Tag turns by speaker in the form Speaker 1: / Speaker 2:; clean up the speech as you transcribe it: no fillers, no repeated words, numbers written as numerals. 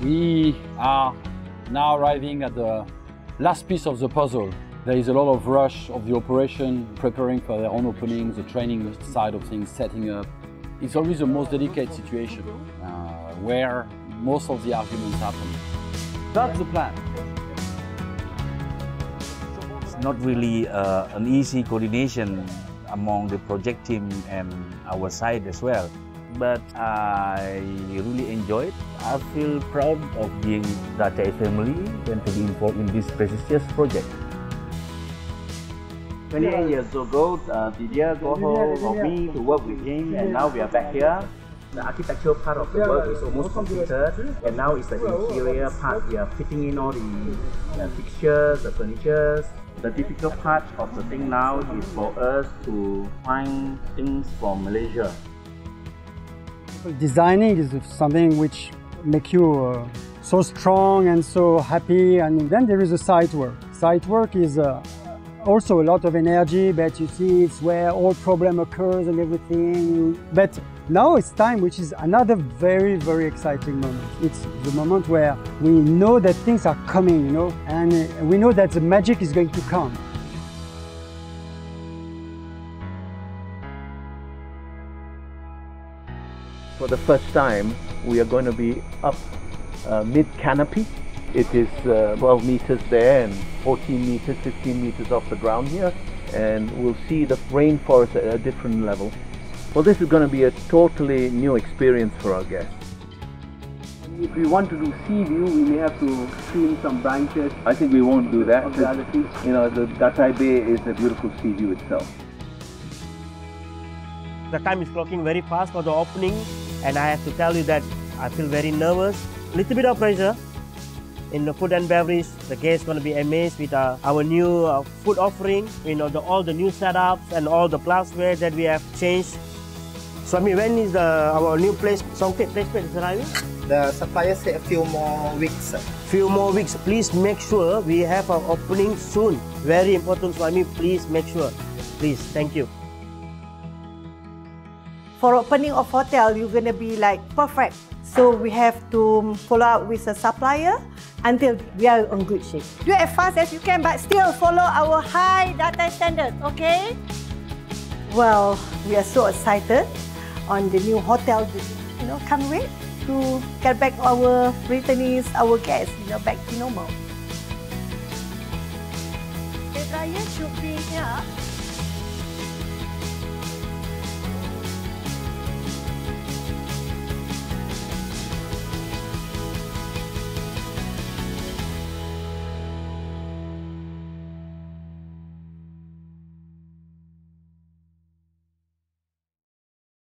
Speaker 1: We are now arriving at the last piece of the puzzle. There is a lot of rush of the operation, preparing for their own openings, the training side of things, setting up. It's always the most delicate situation where most of the arguments happen. That's the plan.
Speaker 2: It's not really an easy coordination among the project team and our side as well. But I really enjoy it. I feel proud of being Datai family and to be involved in this prestigious project. 28 years ago, Didier got hold of me to work with him, and now we are back here. The architectural part of the work is almost completed, and now it's the interior part. We are fitting in all the fixtures, the furniture. The difficult part of the thing now is for us to find things from Malaysia.
Speaker 3: Designing is something which makes you so strong and so happy, and then there is a site work. Site work is also a lot of energy, but you see it's where all problem occurs and everything. But now it's time, which is another very, very exciting moment. It's the moment where we know that things are coming, you know, and we know that the magic is going to come.
Speaker 4: For the first time, we are going to be up mid-canopy. It is 12 meters there and 14 meters, 15 meters off the ground here, and we'll see the rainforest at a different level. Well, this is going to be a totally new experience for our guests. If we want to do sea view, we may have to trim some branches. I think we won't do that. You know, the Datai Bay is a beautiful sea view itself.
Speaker 5: The time is clocking very fast for the opening, and I have to tell you that I feel very nervous. Little bit of pressure. In the food and beverage, the guests going to be amazed with our new food offering, you know, all the new setups and all the glassware that we have changed. So, I mean, when is our new place, Songket placement is arriving?
Speaker 6: The supplier said a few more weeks.
Speaker 5: Few more weeks. Please make sure we have our opening soon. Very important, so I mean, please make sure. Please, thank you.
Speaker 7: For opening of hotel, you're going to be like perfect. So we have to follow up with a supplier until we are in good shape. Do it as fast as you can, but still follow our high Datai standard, okay? Well, we are so excited on the new hotel. You know, can't wait to get back our returnees, our guests, you know, back to normal.
Speaker 8: Raya should be